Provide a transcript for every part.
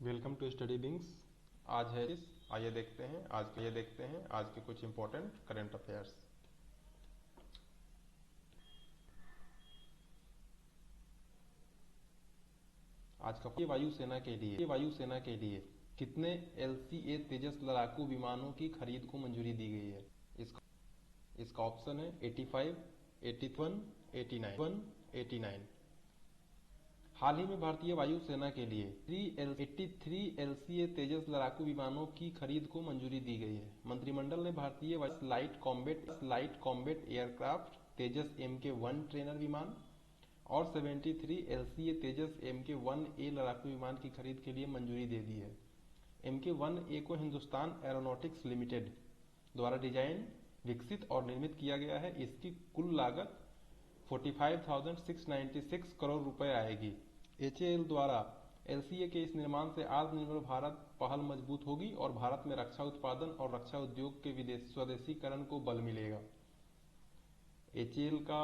Welcome to study बिंग्स। आज है आइए देखते हैं आज के कुछ इंपॉर्टेंट करंट अफेयर्स। आज का वायुसेना के लिए कितने LCA तेजस लड़ाकू विमानों की खरीद को मंजूरी दी गई है? इसका ऑप्शन है 85, 81, 89। हाल ही में भारतीय वायुसेना के लिए 83 LCA तेजस लड़ाकू विमानों की खरीद को मंजूरी दी गई है। मंत्रिमंडल ने भारतीय लाइट कॉम्बैट एयरक्राफ्ट तेजस MK-1 ट्रेनर विमान और 73 LCA तेजस MK-1A लड़ाकू विमान की खरीद के लिए मंजूरी दे दी है। MK-1A को हिंदुस्तान एरोनॉटिक्स लिमिटेड द्वारा डिजाइन, विकसित और निर्मित किया गया है। इसकी कुल लागत 45,696 करोड़ रुपए आएगी। HAL द्वारा LCA के इस निर्माण से आत्मनिर्भर भारत पहल मजबूत होगी और भारत में रक्षा उत्पादन और रक्षा उद्योग के स्वदेशीकरण को बल मिलेगा। HAL का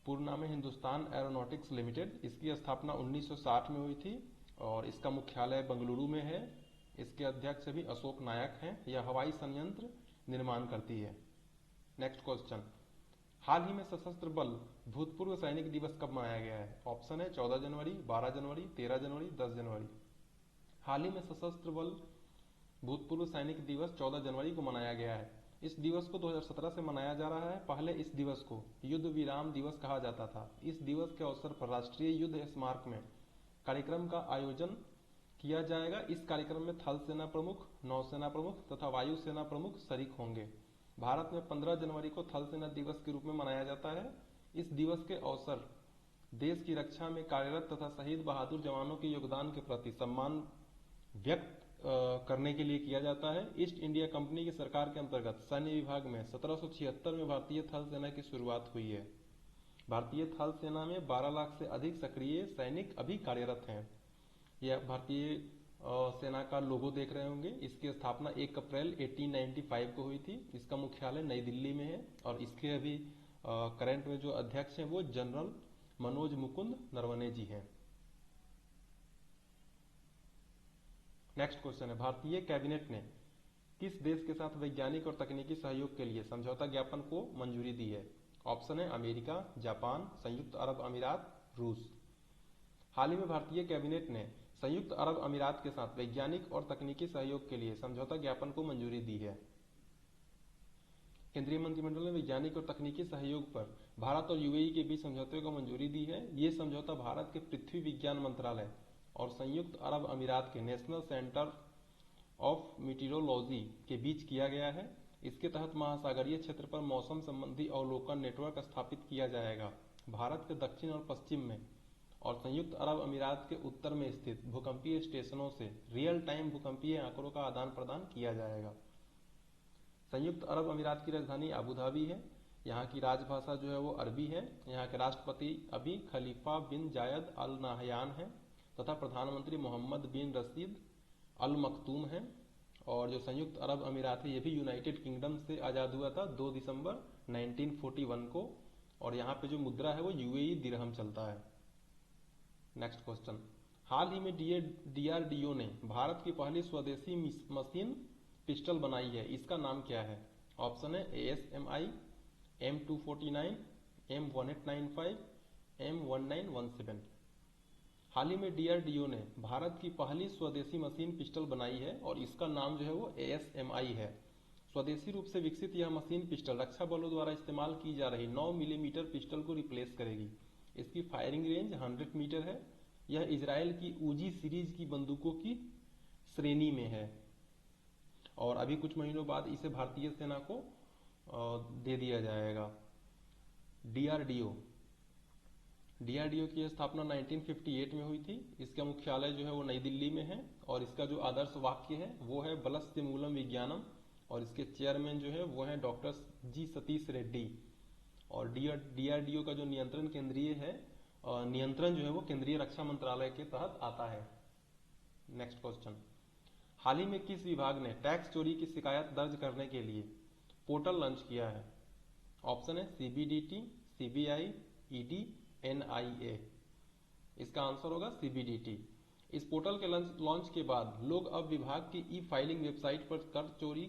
पूर्ण नाम है हिंदुस्तान एरोनॉटिक्स लिमिटेड। इसकी स्थापना 1960 में हुई थी और इसका मुख्यालय बेंगलुरु में है। इसके अध्यक्ष भी अशोक नायक हैं। यह हवाई संयंत्र निर्माण करती है। नेक्स्ट क्वेश्चन, हाल ही में सशस्त्र बल भूतपूर्व सैनिक दिवस कब मनाया गया है? ऑप्शन है 14 जनवरी, 12 जनवरी, 13 जनवरी, 10 जनवरी। हाल ही में सशस्त्र बल भूतपूर्व सैनिक दिवस 14 जनवरी को मनाया गया है। इस दिवस को 2017 से मनाया जा रहा है। पहले इस दिवस को युद्ध विराम दिवस कहा जाता था। इस दिवस के अवसर पर राष्ट्रीय युद्ध स्मारक में कार्यक्रम का आयोजन किया जाएगा। इस कार्यक्रम में थल सेना प्रमुख, नौसेना प्रमुख तथा वायुसेना प्रमुख शरीक होंगे। भारत में 15 जनवरी को थल सेना दिवस के रूप में मनाया जाता है। इस दिवस के अवसर देश की रक्षा में कार्यरत तथा शहीद बहादुर जवानों के योगदान के प्रति सम्मान व्यक्त करने के लिए किया जाता है। ईस्ट इंडिया कंपनी की सरकार के अंतर्गत सैन्य विभाग में 1776 में भारतीय थल सेना की शुरुआत हुई है। भारतीय थल सेना में 12 लाख से अधिक सक्रिय सैनिक अभी कार्यरत हैं। यह भारतीय सेना का लोगो देख रहे होंगे। इसकी स्थापना 1 अप्रैल 1895 को हुई थी। इसका मुख्यालय नई दिल्ली में है और इसके अभी करंट में जो अध्यक्ष हैं वो जनरल मनोज मुकुंद नरवणे जी हैं। नेक्स्ट क्वेश्चन है, भारतीय कैबिनेट ने किस देश के साथ वैज्ञानिक और तकनीकी सहयोग के लिए समझौता ज्ञापन को मंजूरी दी है? ऑप्शन है अमेरिका, जापान, संयुक्त अरब अमीरात, रूस। हाल ही में भारतीय कैबिनेट ने संयुक्त अरब अमीरात के साथ वैज्ञानिक और तकनीकी सहयोग के लिए समझौता ज्ञापन को मंजूरी दी है। केंद्रीय मंत्रिमंडल ने वैज्ञानिक और तकनीकी सहयोग पर भारत और UAE के बीच समझौते को मंजूरी दी है। ये समझौता भारत के पृथ्वी विज्ञान मंत्रालय और संयुक्त अरब अमीरात के नेशनल सेंटर ऑफ मीटीरोलॉजी के बीच किया गया है। इसके तहत महासागरीय क्षेत्र पर मौसम संबंधी अवलोकन नेटवर्क स्थापित किया जाएगा। भारत के दक्षिण और पश्चिम में और संयुक्त अरब अमीरात के उत्तर में स्थित भूकंपीय स्टेशनों से रियल टाइम भूकंपीय आंकड़ों का आदान प्रदान किया जाएगा। संयुक्त अरब अमीरात की राजधानी अबू धाबी है। यहाँ की राजभाषा जो है वो अरबी है। यहाँ के राष्ट्रपति अभी खलीफा बिन जायद अल नाहयान है तथा प्रधानमंत्री मोहम्मद बिन रशीद अल मखतूम है। और जो संयुक्त अरब अमीरात है ये भी यूनाइटेड किंगडम से आजाद हुआ था 2 दिसंबर 1941 को। और यहाँ पे जो मुद्रा है वो UAE दिरहम चलता है। नेक्स्ट क्वेश्चन, हाल ही में DRDO ने भारत की पहली स्वदेशी मशीन पिस्टल बनाई है। इसका नाम क्या है? ऑप्शन है ASMI, M249, M1895, M1917। हाल ही में DRDO ने भारत की पहली स्वदेशी मशीन पिस्टल बनाई है और इसका नाम जो है वो ASMI है। स्वदेशी रूप से विकसित यह मशीन पिस्टल रक्षा बलों द्वारा इस्तेमाल की जा रही 9 मिलीमीटर पिस्टल को रिप्लेस करेगी। इसकी फायरिंग रेंज 100 मीटर है। यह इजराइल की UG सीरीज की बंदूकों की श्रेणी में है और अभी कुछ महीनों बाद इसे भारतीय सेना को दे दिया जाएगा। DRDO की स्थापना 1958 में हुई थी। इसका मुख्यालय जो है वो नई दिल्ली में है और इसका जो आदर्श वाक्य है वो है बलस्य मूलम विज्ञानम और इसके चेयरमैन जो है वो है डॉक्टर G सतीश रेड्डी। और DRDO का जो नियंत्रण जो है वो केंद्रीय रक्षा मंत्रालय के तहत आता है। नेक्स्ट क्वेश्चन, हाल ही में किस विभाग ने टैक्स चोरी की शिकायत दर्ज करने के लिए पोर्टल लॉन्च किया है? ऑप्शन है CBDT, CBI, ED, NIA। इसका आंसर होगा CBDT। इस पोर्टल के लॉन्च के बाद लोग अब विभाग की ई फाइलिंग वेबसाइट पर कर चोरी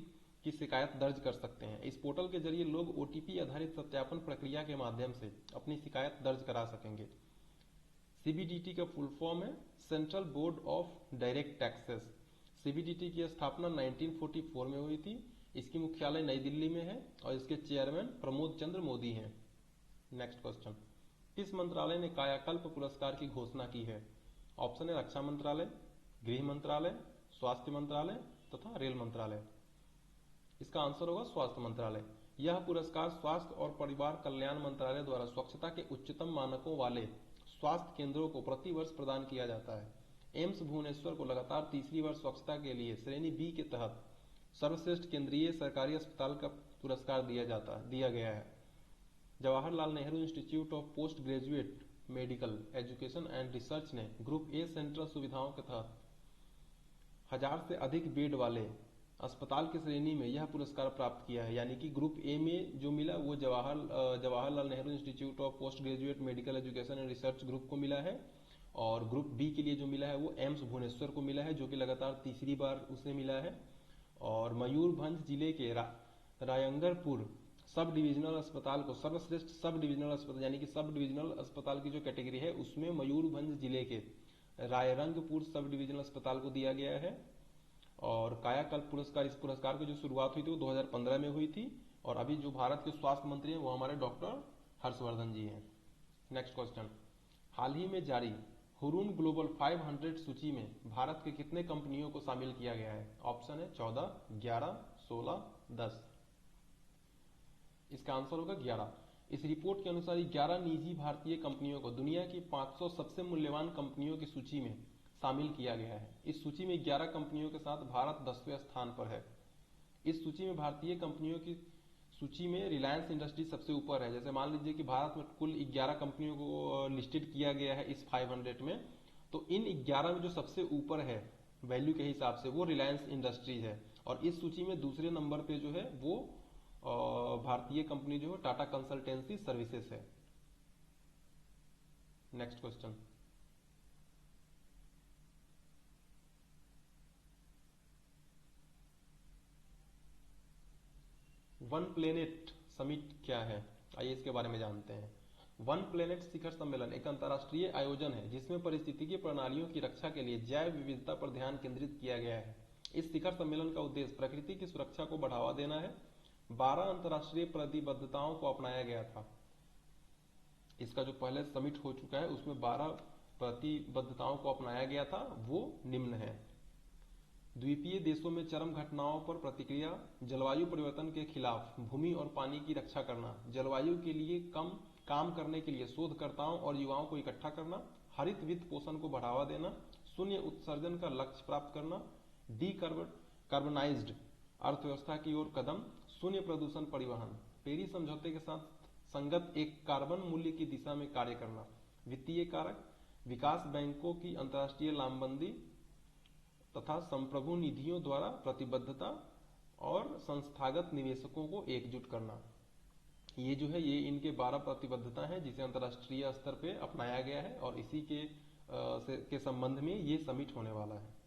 की शिकायत दर्ज कर सकते हैं। इस पोर्टल के जरिए लोग ओटीपी आधारित सत्यापन प्रक्रिया के माध्यम से अपनी शिकायत दर्ज करा सकेंगे। सीबीडीटी का फुल फॉर्म है central board of direct taxes. CBDT की स्थापना 1944 में हुई थी। इसकी मुख्यालय नई दिल्ली में है और इसके चेयरमैन प्रमोद चंद्र मोदी हैं। नेक्स्ट क्वेश्चन, किस मंत्रालय ने कायाकल्प पुरस्कार की घोषणा की है? ऑप्शन है रक्षा मंत्रालय, गृह मंत्रालय, स्वास्थ्य मंत्रालय तथा रेल मंत्रालय। इसका आंसर होगा स्वास्थ्य मंत्रालय। यह पुरस्कार स्वास्थ्य और परिवार कल्याण मंत्रालय द्वारा स्वच्छता के उच्चतम मानकों वाले स्वास्थ्य केंद्रों को प्रतिवर्ष प्रदान किया जाता है। एम्स भुवनेश्वर को लगातार तीसरी बार स्वच्छता के लिए श्रेणी बी के तहत सर्वश्रेष्ठ केंद्रीय सरकारी अस्पताल का पुरस्कार दिया गया है। Jawaharlal Nehru institute of post graduate medical education and research ने ग्रुप ए सेंट्रल सुविधाओं के तहत 1000 से अधिक बेड वाले अस्पताल की श्रेणी में यह पुरस्कार प्राप्त किया है। यानी कि ग्रुप ए में जो मिला वो Jawaharlal Nehru institute of post graduate medical education and research group को मिला है और ग्रुप बी के लिए जो मिला है वो एम्स भुवनेश्वर को मिला है, जो कि लगातार तीसरी बार उसे मिला है। और मयूरभंज जिले के रायंगरपुर सब डिविजनल अस्पताल को सर्वश्रेष्ठ सब डिविजनल अस्पताल यानी कि सब डिविजनल अस्पताल की जो कैटेगरी है उसमें मयूरभंज जिले के रायरंगपुर सब डिविजनल अस्पताल को दिया गया है। और कायाकल्प पुरस्कार, इस पुरस्कार की जो शुरुआत हुई थी वो 2015 में हुई थी और अभी जो भारत के स्वास्थ्य मंत्री हैं वो हमारे डॉक्टर हर्षवर्धन जी हैं। नेक्स्ट क्वेश्चन, हाल ही में जारी हुरून ग्लोबल 500 सूची में भारत के कितने कंपनियों को शामिल किया गया है? ऑप्शन है 14, 11, 16, 10। इसका आंसर होगा 11। इस रिपोर्ट के अनुसार 11 निजी भारतीय कंपनियों को दुनिया की 500 सबसे मूल्यवान कंपनियों की सूची में शामिल किया गया है। इस सूची में 11 कंपनियों के साथ भारत 10वें स्थान पर है। इस सूची में भारतीय कंपनियों की सूची में रिलायंस इंडस्ट्री सबसे ऊपर है। जैसे मान लीजिए कि भारत में कुल 11 कंपनियों को लिस्टेड किया गया है इस 500 में, तो इन 11 में जो सबसे ऊपर है वैल्यू के हिसाब से वो रिलायंस इंडस्ट्रीज है और इस सूची में दूसरे नंबर पे जो है वो भारतीय कंपनी जो है टाटा कंसल्टेंसी सर्विसेज है। Next question, one planet summit क्या है? आइए इसके बारे में जानते हैं। वन प्लेनेट शिखर सम्मेलन एक अंतर्राष्ट्रीय आयोजन है जिसमें पारिस्थितिकीय प्रणालियों की रक्षा के लिए जैव विविधता पर ध्यान केंद्रित किया गया है। इस शिखर सम्मेलन का उद्देश्य प्रकृति की सुरक्षा को बढ़ावा देना है। 12 अंतर्राष्ट्रीय प्रतिबद्धताओं को अपनाया गया था। इसका जो पहले समिट हो चुका है उसमें 12 प्रतिबद्धताओं को अपनाया गया था, वो निम्न है। द्वीपीय देशों में चरम घटनाओं पर प्रतिक्रिया, जलवायु परिवर्तन के खिलाफ भूमि और पानी की रक्षा करना, जलवायु के लिए काम करने के लिए शोधकर्ताओं और युवाओं को इकट्ठा करना, हरित वित्त पोषण को बढ़ावा देना, शून्य उत्सर्जन का लक्ष्य प्राप्त करना, कार्बनाइज्ड अर्थव्यवस्था की ओर कदम, शून्य प्रदूषण परिवहन, पेरिस समझौते के साथ संगत एक कार्बन मूल्य की दिशा में कार्य करना, वित्तीय कारक, विकास बैंकों की अंतर्राष्ट्रीय लामबंदी तथा संप्रभु निधियों द्वारा प्रतिबद्धता और संस्थागत निवेशकों को एकजुट करना। ये जो है ये इनके 12 प्रतिबद्धता हैं जिसे अंतर्राष्ट्रीय स्तर पे अपनाया गया है और इसी के संबंध में ये समिट होने वाला है।